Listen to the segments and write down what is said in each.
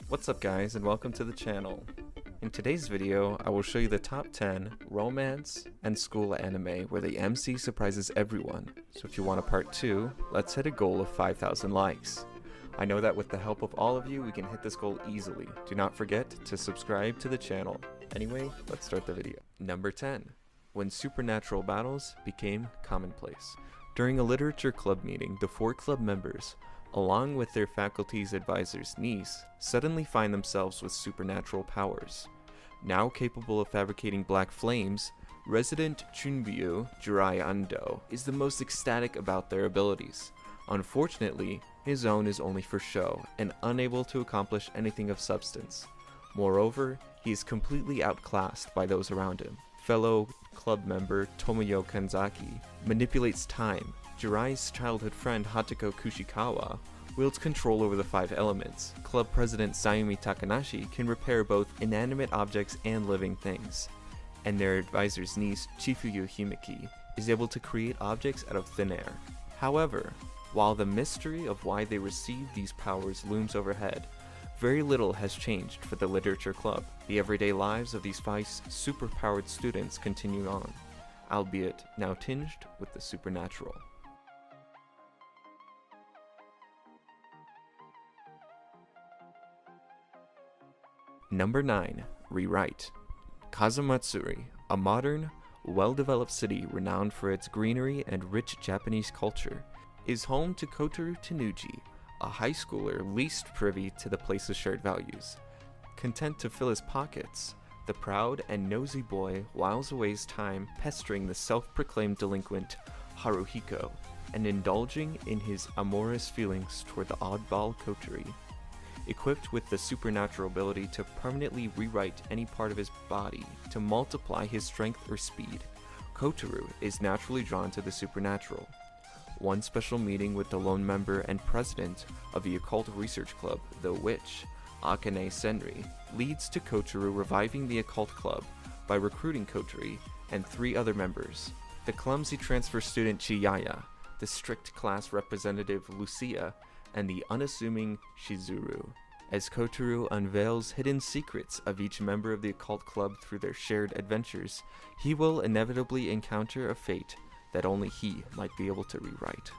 What's up guys, and welcome to the channel. In today's video, I will show you the top 10 romance and school anime where the MC surprises everyone. So if you want a part 2, let's hit a goal of 5,000 likes. I know that with the help of all of you, we can hit this goal easily. Do not forget to subscribe to the channel. Anyway, let's start the video. Number 10. When supernatural battles became commonplace. During a literature club meeting, the 4 club members, along with their faculty's advisor's niece, suddenly find themselves with supernatural powers. Now capable of fabricating black flames, resident Chunbyu Jirai Ando is the most ecstatic about their abilities. Unfortunately, his own is only for show and unable to accomplish anything of substance. Moreover, he is completely outclassed by those around him. Fellow club member Tomoyo Kanzaki manipulates time. Jirai's childhood friend Hatoko Kushikawa wields control over the 5 elements. Club president Sayumi Takanashi can repair both inanimate objects and living things. And their advisor's niece, Chifuyu Himeki, is able to create objects out of thin air. However, while the mystery of why they received these powers looms overhead, very little has changed for the literature club. The everyday lives of these 5 superpowered students continue on, albeit now tinged with the supernatural. Number 9. Rewrite. Kazumatsuri, a modern, well-developed city renowned for its greenery and rich Japanese culture, is home to Kotoru Tanuji, a high schooler least privy to the place's shared values. Content to fill his pockets, the proud and nosy boy whiles away his time pestering the self-proclaimed delinquent Haruhiko and indulging in his amorous feelings toward the oddball Kotori. Equipped with the supernatural ability to permanently rewrite any part of his body to multiply his strength or speed, Kotoru is naturally drawn to the supernatural. One special meeting with the lone member and president of the occult research club, the witch, Akane Senri, leads to Kotoru reviving the occult club by recruiting Kotori and 3 other members: the clumsy transfer student Chiyaya, the strict class representative Lucia, and the unassuming Shizuru. As Kotoru unveils hidden secrets of each member of the occult club through their shared adventures, he will inevitably encounter a fate that only he might be able to rewrite.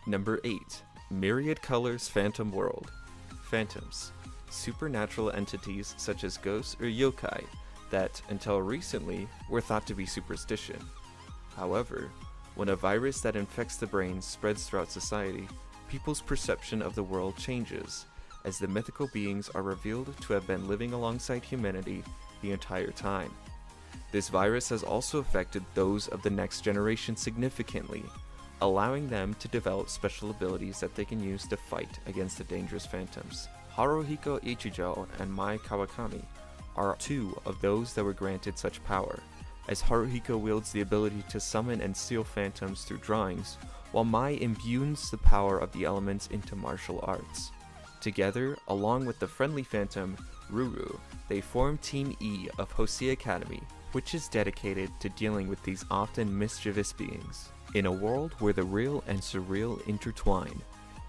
Number 8. Myriad Colors Phantom World. Phantoms. Supernatural entities such as ghosts or yokai that, until recently, were thought to be superstition. However, when a virus that infects the brain spreads throughout society, people's perception of the world changes, as the mythical beings are revealed to have been living alongside humanity the entire time. This virus has also affected those of the next generation significantly, allowing them to develop special abilities that they can use to fight against the dangerous phantoms. Haruhiko Ichijo and Mai Kawakami are 2 of those that were granted such power, as Haruhiko wields the ability to summon and seal phantoms through drawings, while Mai imbues the power of the elements into martial arts. Together, along with the friendly phantom, Ruru, they form Team E of Hosei Academy, which is dedicated to dealing with these often mischievous beings. In a world where the real and surreal intertwine,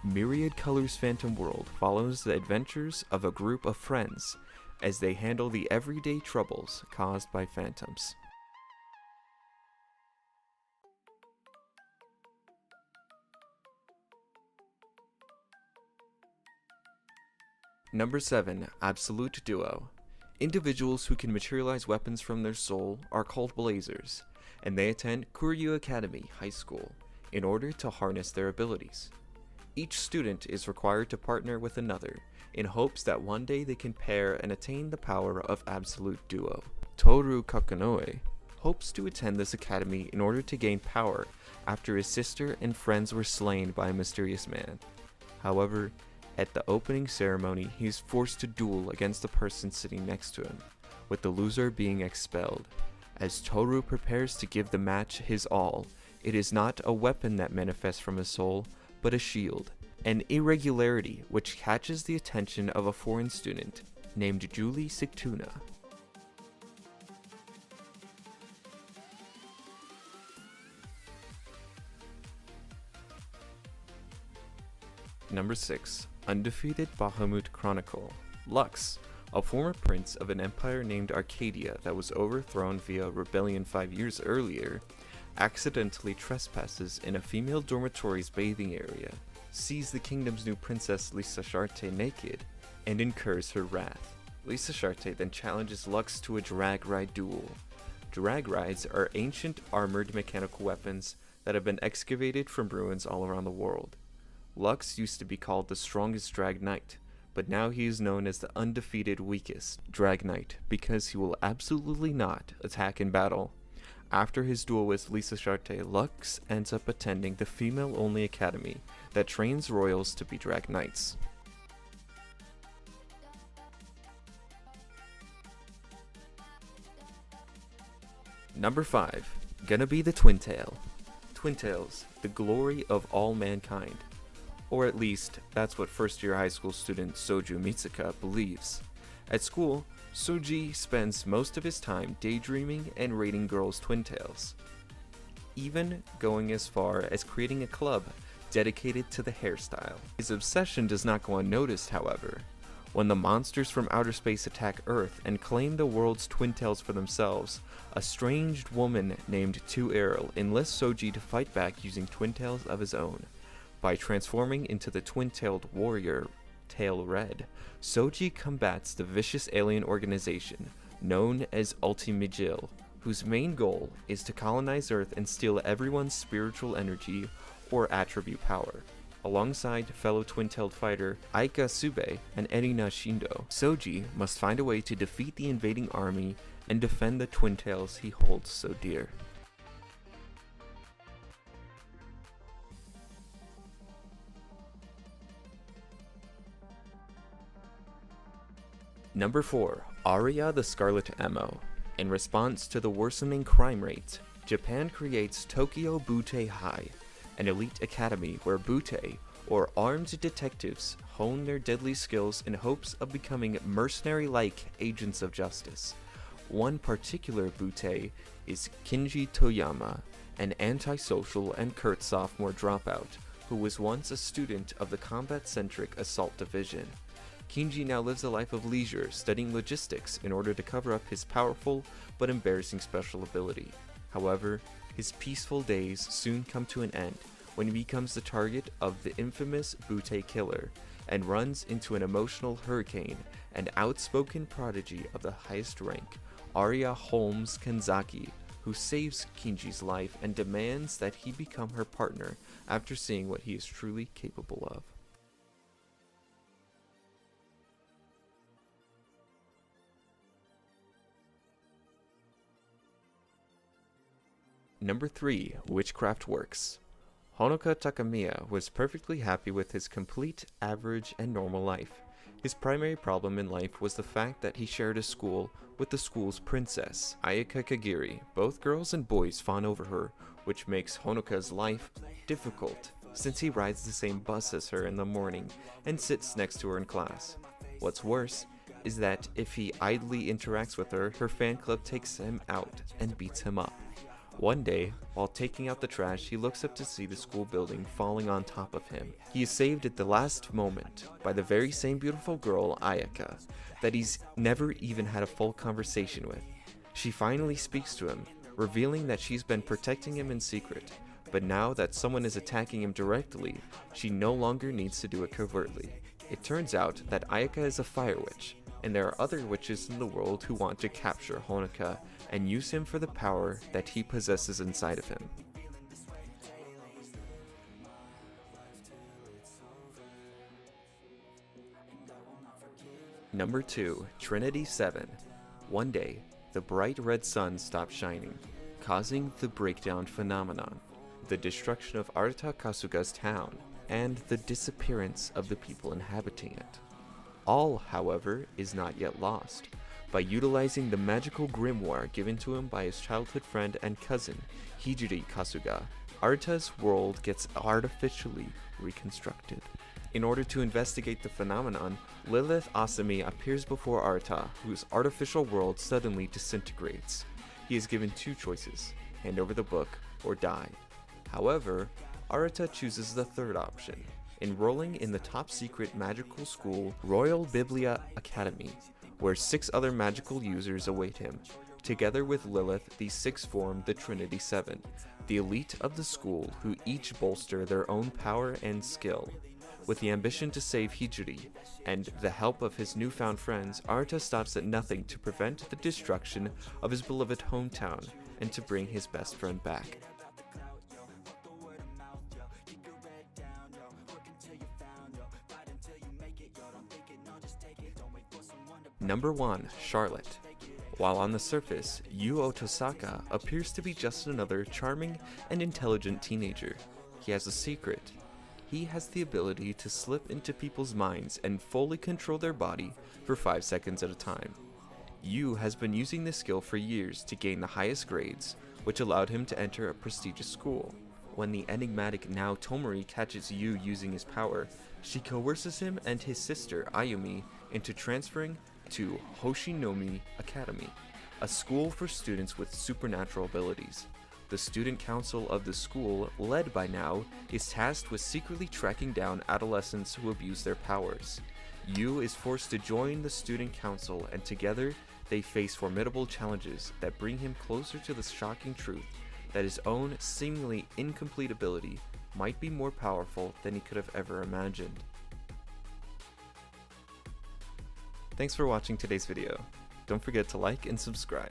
Myriad Colors Phantom World follows the adventures of a group of friends as they handle the everyday troubles caused by phantoms. Number 7. Absolute Duo. Individuals who can materialize weapons from their soul are called Blazers, and they attend Kuryu Academy High School in order to harness their abilities. Each student is required to partner with another in hopes that one day they can pair and attain the power of absolute duo. Toru Kakanoe hopes to attend this academy in order to gain power after his sister and friends were slain by a mysterious man. However, at the opening ceremony, he is forced to duel against the person sitting next to him, with the loser being expelled. As Toru prepares to give the match his all, it is not a weapon that manifests from his soul, but a shield, an irregularity which catches the attention of a foreign student named Julie Sigtuna. Number 6. Undefeated Bahamut Chronicle. Lux, a former prince of an empire named Arcadia that was overthrown via rebellion 5 years earlier, accidentally trespasses in a female dormitory's bathing area, sees the kingdom's new princess Lisa Charte naked, and incurs her wrath. Lisa Charte then challenges Lux to a drag ride duel. Drag rides are ancient armored mechanical weapons that have been excavated from ruins all around the world. Lux used to be called the strongest drag knight, but now he is known as the undefeated weakest drag knight because he will absolutely not attack in battle. After his duel with Lisa Charte, Lux ends up attending the female-only academy that trains royals to be drag knights. Number 5. Gonna be the Twin Tail. Twin Tails, the glory of all mankind. Or at least, that's what first-year high school student Soju Mitsuka believes. At school, Soji spends most of his time daydreaming and rating girls' twin tails, even going as far as creating a club dedicated to the hairstyle. His obsession does not go unnoticed, however. When the monsters from outer space attack Earth and claim the world's twin tails for themselves, a strange woman named 2Aril enlists Soji to fight back using twin tails of his own. By transforming into the twin-tailed warrior, Tail Red, Soji combats the vicious alien organization known as Ultimigil, whose main goal is to colonize Earth and steal everyone's spiritual energy or attribute power. Alongside fellow twin-tailed fighter Aika Sube and Erina Shindo, Soji must find a way to defeat the invading army and defend the twin tails he holds so dear. Number 4. Aria the Scarlet Ammo. In response to the worsening crime rate, Japan creates Tokyo Butte High, an elite academy where Butte, or armed detectives, hone their deadly skills in hopes of becoming mercenary-like agents of justice. One particular Butte is Kinji Toyama, an antisocial and curt sophomore dropout who was once a student of the combat-centric Assault Division. Kinji now lives a life of leisure, studying logistics in order to cover up his powerful but embarrassing special ability. However, his peaceful days soon come to an end when he becomes the target of the infamous Butte killer and runs into an emotional hurricane and outspoken prodigy of the highest rank, Aria Holmes Kanzaki, who saves Kinji's life and demands that he become her partner after seeing what he is truly capable of. Number 3. Witchcraft Works. Honoka Takamiya was perfectly happy with his complete, average, and normal life. His primary problem in life was the fact that he shared a school with the school's princess, Ayaka Kagiri. Both girls and boys fawn over her, which makes Honoka's life difficult, since he rides the same bus as her in the morning and sits next to her in class. What's worse is that if he idly interacts with her, her fan club takes him out and beats him up. One day, while taking out the trash, he looks up to see the school building falling on top of him. He is saved at the last moment by the very same beautiful girl, Ayaka, that he's never even had a full conversation with. She finally speaks to him, revealing that she's been protecting him in secret, but now that someone is attacking him directly, she no longer needs to do it covertly. It turns out that Ayaka is a fire witch, and there are other witches in the world who want to capture Honoka and use him for the power that he possesses inside of him. Number 2. Trinity 7. One day, the bright red sun stopped shining, causing the breakdown phenomenon, the destruction of Arata Kasuga's town, and the disappearance of the people inhabiting it. All, however, is not yet lost. By utilizing the magical grimoire given to him by his childhood friend and cousin, Hijiri Kasuga, Arata's world gets artificially reconstructed. In order to investigate the phenomenon, Lilith Asami appears before Arata, whose artificial world suddenly disintegrates. He is given two choices: hand over the book or die. However, Arata chooses the third option. enrolling in the top secret magical school Royal Biblia Academy, where 6 other magical users await him. Together with Lilith, these 6 form the Trinity Seven, the elite of the school who each bolster their own power and skill. With the ambition to save Hijiri and the help of his newfound friends, Arta stops at nothing to prevent the destruction of his beloved hometown and to bring his best friend back. Number 1. Charlotte. While on the surface, Yu Otosaka appears to be just another charming and intelligent teenager, he has a secret. He has the ability to slip into people's minds and fully control their body for 5 seconds at a time. Yu has been using this skill for years to gain the highest grades, which allowed him to enter a prestigious school. When the enigmatic now Tomori catches Yu using his power, she coerces him and his sister Ayumi into transferring to Hoshinomi Academy, a school for students with supernatural abilities. The student council of the school, led by Now, is tasked with secretly tracking down adolescents who abuse their powers. Yu is forced to join the student council, and together they face formidable challenges that bring him closer to the shocking truth that his own seemingly incomplete ability might be more powerful than he could have ever imagined. Thanks for watching today's video. Don't forget to like and subscribe.